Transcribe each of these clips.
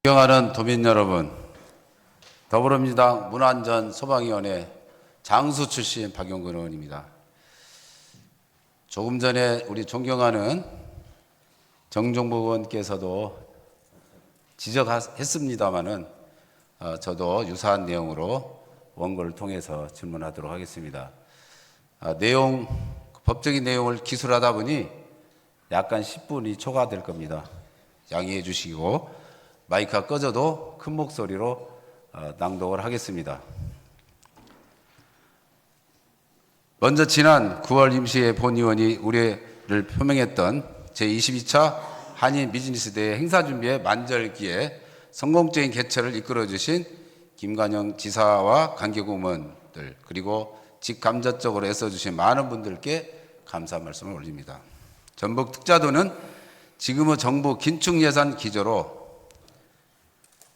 존경하는 도민 여러분, 더불어민주당 문화안전 소방위원회 장수 출신 박용근 의원입니다. 조금 전에 우리 존경하는 정종복 의원께서도 지적했습니다마는 저도 유사한 내용으로 원고를 통해서 질문하도록 하겠습니다. 법적인 내용을 기술하다 보니 약간 10분이 초과될 겁니다. 양해해 주시고 마이크가 꺼져도 큰 목소리로 낭독을 하겠습니다. 먼저 지난 9월 임시회 본의원이 우려를 표명했던 제22차 한인 비즈니스대회 행사 준비의 만절기에 성공적인 개최를 이끌어주신 김관영 지사와 관계공무원들 그리고 직감적으로 애써주신 많은 분들께 감사 말씀을 올립니다. 전북특자도는 지금의 정부 긴축예산 기조로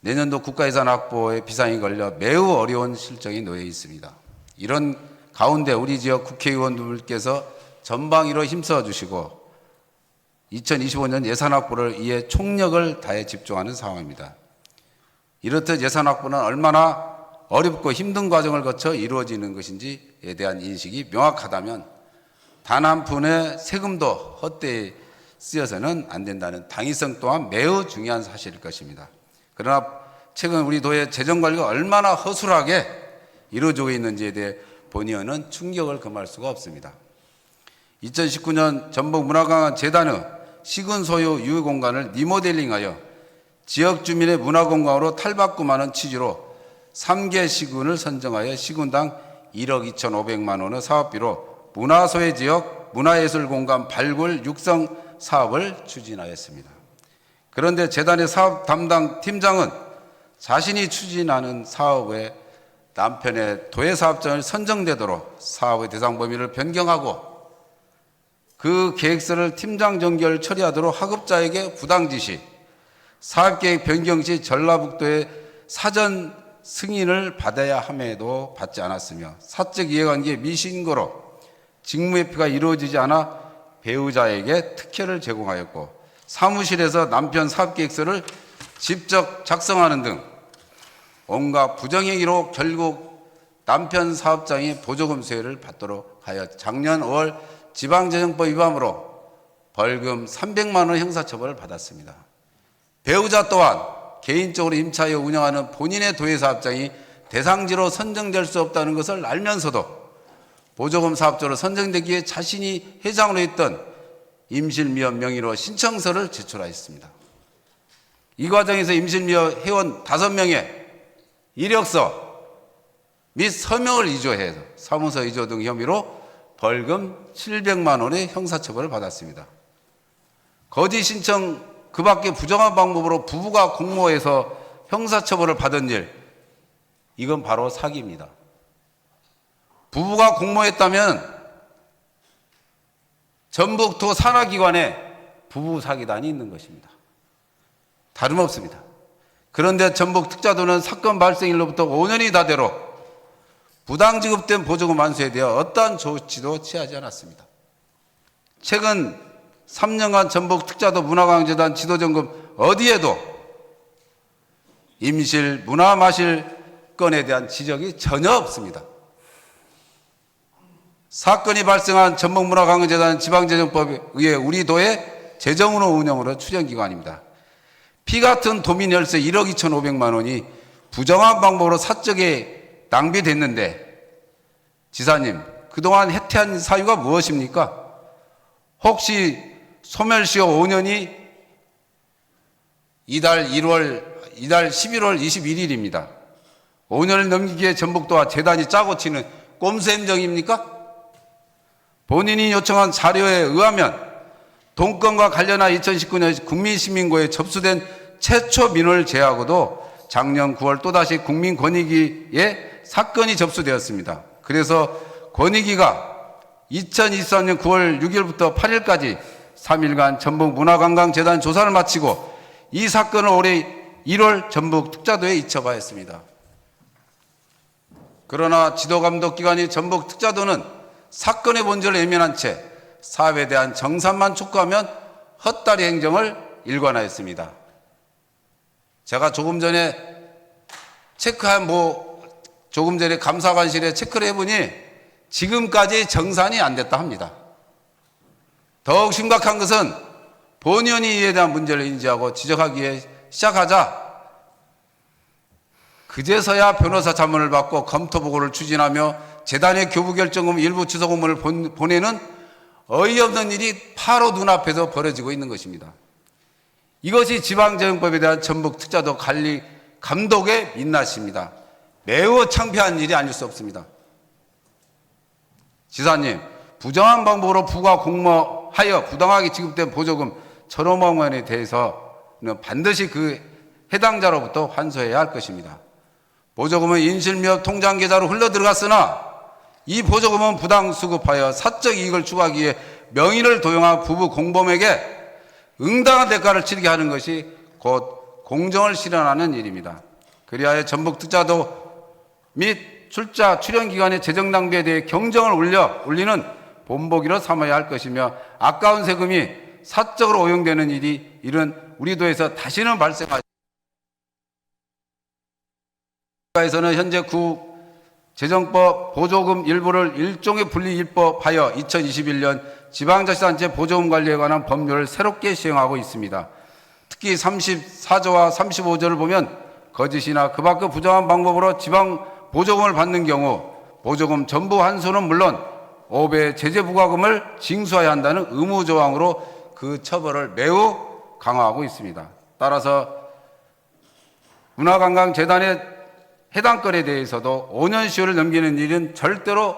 내년도 국가예산 확보에 비상이 걸려 매우 어려운 실정에 놓여 있습니다. 이런 가운데 우리 지역 국회의원들께서 전방위로 힘써 주시고 2025년 예산 확보를 위해 총력을 다해 집중하는 상황입니다. 이렇듯 예산 확보는 얼마나 어렵고 힘든 과정을 거쳐 이루어지는 것인지에 대한 인식이 명확하다면 단 한 푼의 세금도 헛되이 쓰여서는 안 된다는 당위성 또한 매우 중요한 사실일 것입니다. 그러나 최근 우리 도의 재정관리가 얼마나 허술하게 이루어지고 있는지에 대해 본의원은 충격을 금할 수가 없습니다. 2019년 전북문화관광재단의 시군 소유 유휴공간을 리모델링하여 지역 주민의 문화공간으로 탈바꿈하는 취지로 3개 시군을 선정하여 시군당 1억 2,500만 원의 사업비로 문화소외 지역 문화예술공간 발굴 육성 사업을 추진하였습니다. 그런데 재단의 사업 담당 팀장은 자신이 추진하는 사업에 남편의 도예사업장을 선정되도록 사업의 대상 범위를 변경하고 그 계획서를 팀장 정결 처리하도록 하급자에게 부당 지시, 사업계획 변경 시 전라북도의 사전 승인을 받아야 함에도 받지 않았으며 사적 이해관계 미신고로 직무회피가 이루어지지 않아 배우자에게 특혜를 제공하였고 사무실에서 남편 사업계획서를 직접 작성하는 등 온갖 부정행위로 결국 남편 사업장이 보조금 수혜를 받도록 하여 작년 5월 지방재정법 위반으로 벌금 300만 원 형사처벌을 받았습니다. 배우자 또한 개인적으로 임차하여 운영하는 본인의 도예사업장이 대상지로 선정될 수 없다는 것을 알면서도 보조금 사업자로 선정되기에 자신이 회장으로 했던 임실미업 명의로 신청서를 제출하였습니다. 이 과정에서 임실미업 회원 5명의 이력서 및 서명을 위조해서 사무소 위조 등 혐의로 벌금 700만 원의 형사처벌을 받았습니다. 거짓 신청 그 밖에 부정한 방법으로 부부가 공모해서 형사처벌을 받은 일, 이건 바로 사기입니다. 부부가 공모했다면 전북도 산하기관에 부부 사기단이 있는 것입니다. 다름없습니다. 그런데 전북특자도는 사건 발생일로부터 5년이 다 되도록 부당 지급된 보조금 완수에 대해 어떠한 조치도 취하지 않았습니다. 최근 3년간 전북특자도 문화관광재단 지도점검 어디에도 임실 문화마실 건에 대한 지적이 전혀 없습니다. 사건이 발생한 전북문화관광재단은 지방재정법에 의해 우리 도의 재정운호 운영으로 추정기관입니다. 피 같은 도민 혈세 1억 2,500만 원이 부정한 방법으로 사적에 낭비됐는데 지사님, 그동안 해태한 사유가 무엇입니까? 혹시 소멸시효 5년이 이달 11월 21일입니다. 5년을 넘기기에 전북도와 재단이 짜고 치는 꼼수 행정입니까? 본인이 요청한 자료에 의하면 동건과 관련한 2019년 국민시민고에 접수된 최초 민원을 제외하고도 작년 9월 또다시 국민권익위에 사건이 접수되었습니다. 그래서 권익위가 2023년 9월 6일부터 8일까지 3일간 전북문화관광재단 조사를 마치고 이 사건을 올해 1월 전북특자도에 이첩하였습니다. 그러나 지도감독기관인 전북특자도는 사건의 본질을 외면한 채 사업에 대한 정산만 촉구하면 헛다리 행정을 일관하였습니다. 제가 조금 전에 조금 전에 감사관실에 체크를 해보니 지금까지 정산이 안 됐다 합니다. 더욱 심각한 것은 본의원이 이에 대한 문제를 인지하고 지적하기에 시작하자 그제서야 변호사 자문을 받고 검토 보고를 추진하며 재단의 교부 결정금 일부 취소 공문을 보내는 어이없는 일이 바로 눈앞에서 벌어지고 있는 것입니다. 이것이 지방재정법에 대한 전북 특자도 관리 감독의 민낯입니다. 매우 창피한 일이 아닐 수 없습니다. 지사님, 부정한 방법으로 부가 공모하여 부당하게 지급된 보조금 1,500만 원에 대해서는 반드시 그 해당자로부터 환수해야 할 것입니다. 보조금은 인실미업 통장 계좌로 흘러들어갔으나 이 보조금은 부당 수급하여 사적 이익을 추구하기 위해 명의를 도용한 부부 공범에게 응당한 대가를 치르게 하는 것이 곧 공정을 실현하는 일입니다. 그리하여 전북특자도 및 출자 출연 기관의 재정 낭비에 대해 경정을 울리는 본보기로 삼아야 할 것이며 아까운 세금이 사적으로 오용되는 일은 우리 도에서 다시는 발생하지 에서는 현재 구 재정법 보조금 일부를 일종의 분리 입법하여 2021년 지방자치단체 보조금 관리에 관한 법률을 새롭게 시행하고 있습니다. 특히 34조와 35조를 보면 거짓이나 그 밖의 부정한 방법으로 지방 보조금을 받는 경우 보조금 전부 환수는 물론 5배 제재 부과금을 징수해야 한다는 의무 조항으로 그 처벌을 매우 강화하고 있습니다. 따라서 문화관광재단의 해당 건에 대해서도 5년 시효를 넘기는 일은 절대로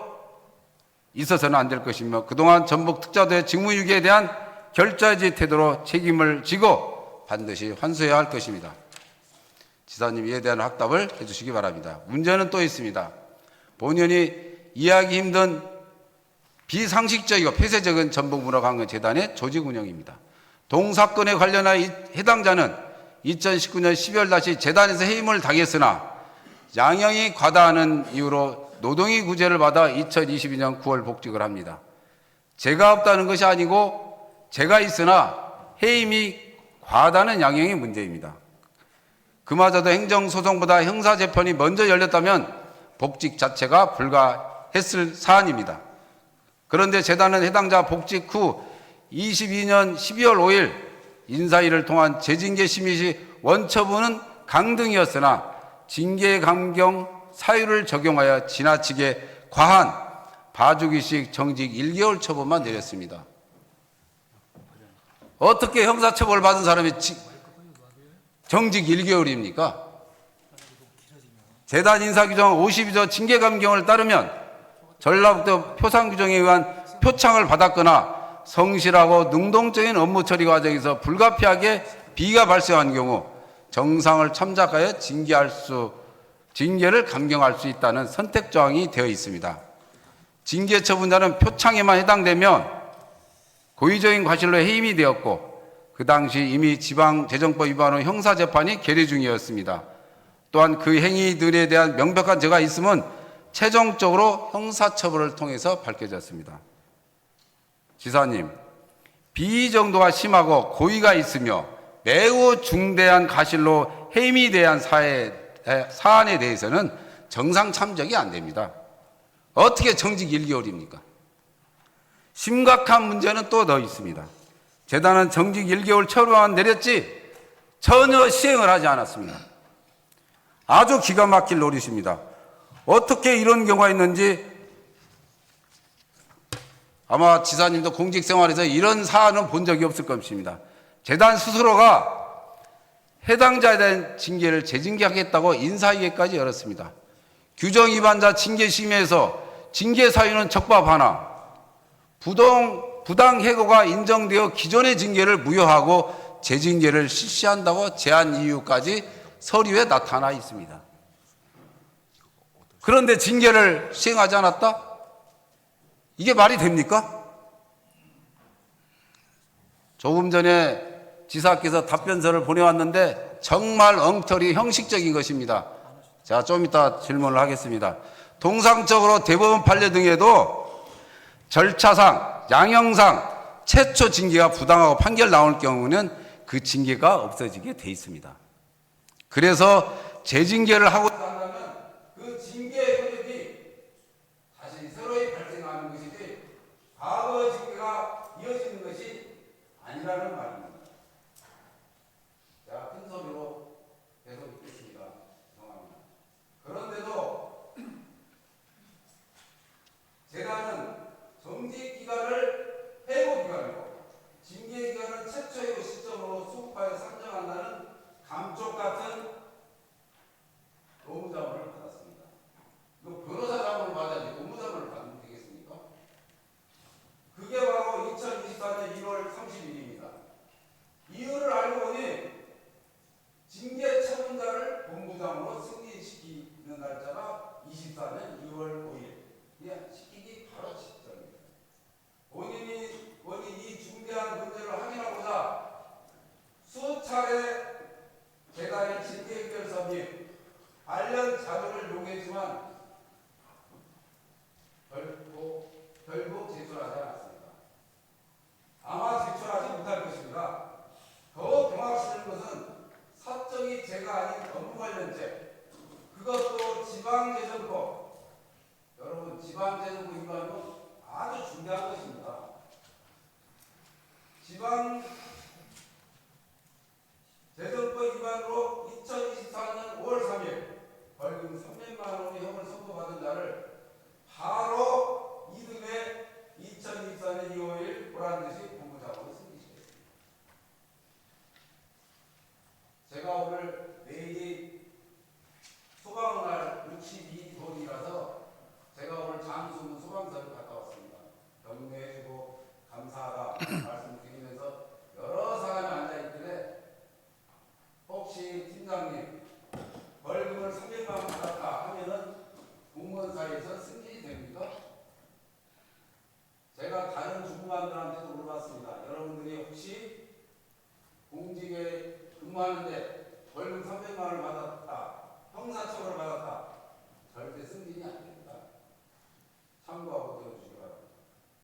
있어서는 안 될 것이며 그동안 전북 특자도의 직무유기에 대한 결자지 태도로 책임을 지고 반드시 환수해야 할 것입니다. 지사님 이에 대한 확답을 해주시기 바랍니다. 문제는 또 있습니다. 본연이 이해하기 힘든 비상식적이고 폐쇄적인 전북문화관광재단의 조직 운영입니다. 동사건에 관련하여 해당자는 2019년 12월 다시 재단에서 해임을 당했으나 양형이 과다하는 이유로 노동위 구제를 받아 2022년 9월 복직을 합니다. 제가 없다는 것이 아니고 제가 있으나 해임이 과다는 양형이 문제입니다. 그마저도 행정소송보다 형사재판이 먼저 열렸다면 복직 자체가 불가했을 사안입니다. 그런데 재단은 해당자 복직 후 22년 12월 5일 인사위를 통한 재징계 심의 시 원처분은 강등이었으나 징계 감경 사유를 적용하여 지나치게 과한 봐주기식 정직 1개월 처분만 내렸습니다. 어떻게 형사처벌 받은 사람이 정직 1개월입니까? 재단 인사규정 52조 징계 감경을 따르면 전라북도 표상규정에 의한 표창을 받았거나 성실하고 능동적인 업무 처리 과정에서 불가피하게 비가 발생한 경우 정상을 참작하여 징계를 감경할 수 있다는 선택 조항이 되어 있습니다. 징계 처분자는 표창에만 해당되면 고의적인 과실로 해임이 되었고 그 당시 이미 지방재정법 위반으로 형사재판이 계류 중이었습니다. 또한 그 행위들에 대한 명백한 죄가 있음은 최종적으로 형사처벌을 통해서 밝혀졌습니다. 지사님, 비위 정도가 심하고 고의가 있으며 매우 중대한 과실로 해임이 대한 사안에 대해서는 정상 참작이 안 됩니다. 어떻게 정직 1개월입니까? 심각한 문제는 또 더 있습니다. 재단은 정직 1개월 처분만 내렸지 전혀 시행을 하지 않았습니다. 아주 기가 막힐 노릇입니다. 어떻게 이런 경우가 있는지 아마 지사님도 공직생활에서 이런 사안은 본 적이 없을 것입니다. 재단 스스로가 해당자에 대한 징계를 재징계하겠다고 인사이해까지 열었습니다. 규정 위반자 징계심의에서 징계 사유는 적법하나 부당 해고가 인정되어 기존의 징계를 무효하고 재징계를 실시한다고 제한 이유까지 서류에 나타나 있습니다. 그런데 징계를 시행하지 않았다? 이게 말이 됩니까? 조금 전에 지사께서 답변서를 보내왔는데 정말 엉터리 형식적인 것입니다. 제가 좀 이따 질문을 하겠습니다. 통상적으로 대법원 판례 등에도 절차상, 양형상 최초 징계가 부당하고 판결 나올 경우는 그 징계가 없어지게 돼 있습니다. 그래서 재징계를 하고 한다면 그 징계 효력이 다시 새로이 발생하는 것이지 과거 징계가 이어지는 것이 아니라는 말입니다. 제가 큰 소리로 계속 읽겠습니다. 죄송합니다. 그런데도 재단은 정지 기간을 해고 기간이고 징계 기간은 최초의 시점으로 수급하여 산정한다는 감쪽 같은 노무자문을 받았습니다. 이거 변호사 자문을 받아야지 노무자문을 받으면 되겠습니까? 그게 바로 2024년 1월 30일입니다. 이유를 알고 보니 징계 처분자를 본부장으로 승진시키는 날짜가 24년 2월 5일. 예, 시키기 바로 직전입니다. 본인이 중대한 문제를 확인하고자 수차례 재단의 징계 의결서 및 관련 자료를 요구했지만 결국 제출하지 않았습니다. 아마 제출하지 못할 것입니다. 더 경악스러운 것은 사적이 죄가 아닌 업무 관련죄, 그것도 지방재정법. 여러분, 지방재정법 위반은 아주 중대한 것입니다. 지방재정법 위반으로 2024년 5월 3일 벌금 300만 원의 형을 선고받은 자를 바로 이듬해 2024년 2월 5일 보란듯이 본부장으로 승진시켰습니다. 제가 오늘 내일이 소방날 62돌이라서 제가 오늘 장수문 소방서를 갔다 왔습니다. 격려해주고 감사하다 말씀을 드리면서 여러 사람이 앉아있길래 혹시 팀장님 벌금을 300만 원 받았다 하면은 공무원 사이에서 승진이 됩니까? 제가 다른 주무관들한테도 물어봤습니다. 여러분들이 혹시 공직에 근무하는데 벌금 300만 원을 받았다, 형사처벌을